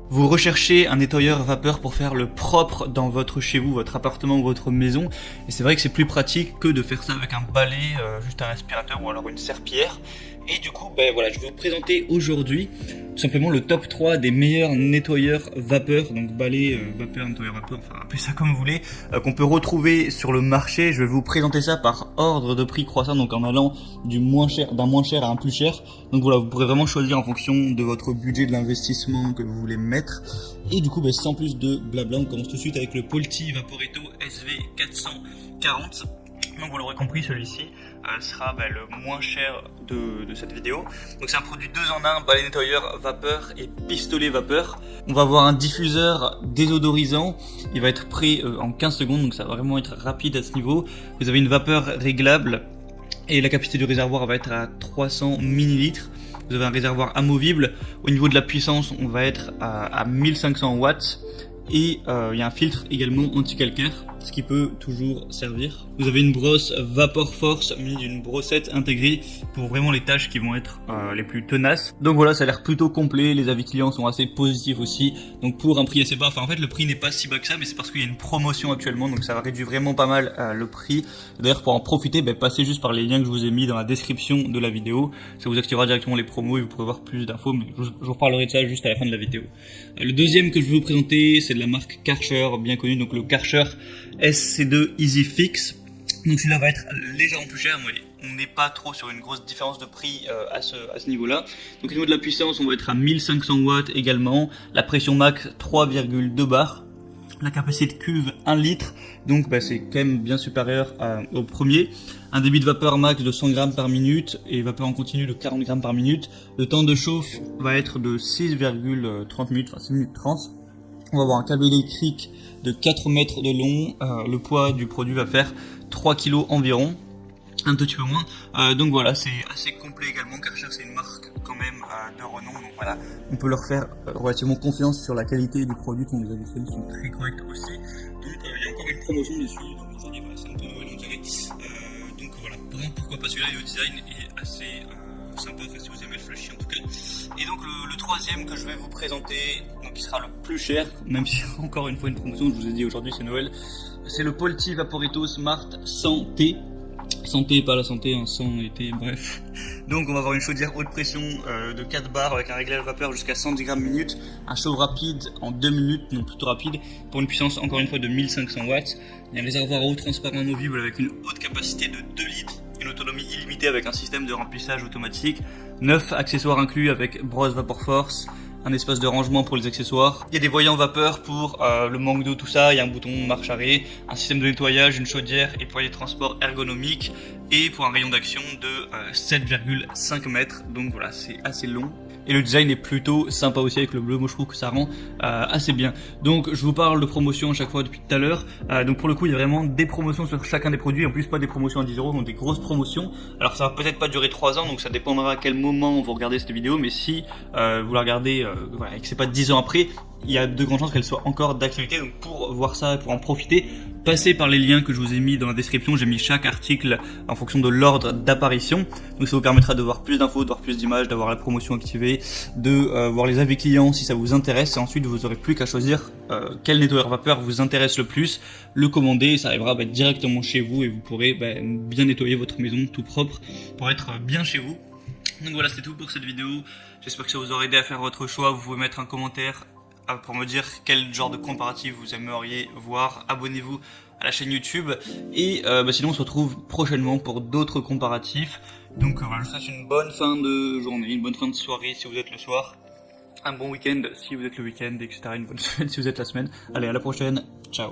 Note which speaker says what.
Speaker 1: Vous recherchez un nettoyeur à vapeur pour faire le propre dans votre chez vous, votre appartement ou votre maison. Et c'est vrai que c'est plus pratique que de faire ça avec un balai, juste un aspirateur ou alors une serpillière. Et du coup, voilà, je vais vous présenter aujourd'hui tout simplement le top 3 des meilleurs nettoyeurs vapeur, donc balai, vapeur, nettoyeur vapeur, enfin appelez ça comme vous voulez, qu'on peut retrouver sur le marché. Je vais vous présenter ça par ordre de prix croissant, donc en allant d'un moins cher à un plus cher. Donc voilà, vous pourrez vraiment choisir en fonction de votre budget, de l'investissement que vous voulez mettre. Et du coup, sans plus de blabla, on commence tout de suite avec le Polti Vaporetto SV440. Donc vous l'aurez compris, celui-ci sera le moins cher de cette vidéo. Donc c'est un produit 2 en 1, balai nettoyeur vapeur et pistolet vapeur. On va avoir un diffuseur désodorisant, il va être prêt en 15 secondes, donc ça va vraiment être rapide à ce niveau. Vous avez une vapeur réglable et la capacité du réservoir va être à 300 ml. Vous avez un réservoir amovible. Au niveau de la puissance, on va être à 1500 watts. Et il y a un filtre également anti-calcaire, ce qui peut toujours servir. Vous avez une brosse Vapor Force munie d'une brossette intégrée pour vraiment les tâches qui vont être les plus tenaces. Donc voilà, ça a l'air plutôt complet, les avis clients sont assez positifs aussi. Donc pour un prix assez bas, en fait le prix n'est pas si bas que ça, mais c'est parce qu'il y a une promotion actuellement, donc ça réduit vraiment pas mal le prix. D'ailleurs pour en profiter, passez juste par les liens que je vous ai mis dans la description de la vidéo. Ça vous activera directement les promos et vous pourrez voir plus d'infos, mais je vous reparlerai de ça juste à la fin de la vidéo. Le deuxième que je vais vous présenter, c'est de la marque Karcher, bien connue, donc le Karcher SC2 Easy Fix. Donc celui-là va être légèrement plus cher, mais on n'est pas trop sur une grosse différence de prix à ce niveau-là. Donc au niveau de la puissance, on va être à 1500 watts également. La pression max 3,2 bars. La capacité de cuve 1 litre, donc c'est quand même bien supérieur au premier. Un débit de vapeur max de 100 grammes par minute et vapeur en continu de 40 grammes par minute. Le temps de chauffe va être de 6,30 minutes, enfin 6 minutes 30. On va avoir un câble électrique de 4 mètres de long. Le poids du produit va faire 3 kg environ, un petit peu moins. Donc voilà, c'est assez complet également. Karcher, c'est une marque quand même de renom. Donc voilà, on peut leur faire relativement confiance sur la qualité du produit qu'on nous a fait. Ils sont très corrects aussi. Donc il y a encore une promotion dessus. Donc aujourd'hui, c'est un peu Noël, on dirait. Donc voilà, pourquoi pas celui-là. Le design est assez sympa, si vous aimez le flashy en tout cas. Et donc le troisième que je vais vous présenter, donc qui sera le plus cher, même si encore une fois une promotion, je vous ai dit aujourd'hui c'est Noël, c'est le Polti Vaporetto Smart Santé. Santé, pas la santé, sans été, bref. Donc on va avoir une chaudière haute pression de 4 bars avec un réglage vapeur jusqu'à 110 grammes minute, un chaud rapide en 2 minutes, donc plutôt rapide, pour une puissance encore une fois de 1500 watts. Il y a un réservoir à eau transparent amovible avec une haute capacité de 2 litres, une autonomie illimitée avec un système de remplissage automatique, 9 accessoires inclus avec brosse Vapor Force, un espace de rangement pour les accessoires. Il y a des voyants vapeur pour le manque d'eau, tout ça. Il y a un bouton marche arrêt, un système de nettoyage, une chaudière et poignée de transport ergonomique. Et pour un rayon d'action de 7,5 mètres. Donc voilà, c'est assez long. Et le design est plutôt sympa aussi avec le bleu. Moi je trouve que ça rend assez bien. Donc je vous parle de promotion à chaque fois depuis tout à l'heure. Donc pour le coup il y a vraiment des promotions sur chacun des produits. En plus pas des promotions à 10 €, donc des grosses promotions. Alors ça va peut-être pas durer 3 ans, donc ça dépendra à quel moment vous regardez cette vidéo. Mais si vous la regardez et que c'est pas 10 ans après, il y a de grandes chances qu'elle soit encore d'actualité. Donc pour voir ça, pour en profiter, passez par les liens que je vous ai mis dans la description. J'ai mis chaque article en fonction de l'ordre d'apparition. Donc ça vous permettra de voir plus d'infos, de voir plus d'images, d'avoir la promotion activée, de voir les avis clients si ça vous intéresse. Et ensuite vous aurez plus qu'à choisir quel nettoyeur vapeur vous intéresse le plus, le commander, ça arrivera directement chez vous et vous pourrez bien nettoyer votre maison tout propre pour être bien chez vous. Donc voilà, c'est tout pour cette vidéo. J'espère que ça vous aura aidé à faire votre choix. Vous pouvez mettre un commentaire pour me dire quel genre de comparatif vous aimeriez voir. Abonnez-vous à la chaîne YouTube et sinon on se retrouve prochainement pour d'autres comparatifs. Donc voilà, je vous souhaite une bonne fin de journée, une bonne fin de soirée si vous êtes le soir, un bon week-end si vous êtes le week-end, etc. Une bonne semaine si vous êtes la semaine. Allez, à la prochaine, ciao.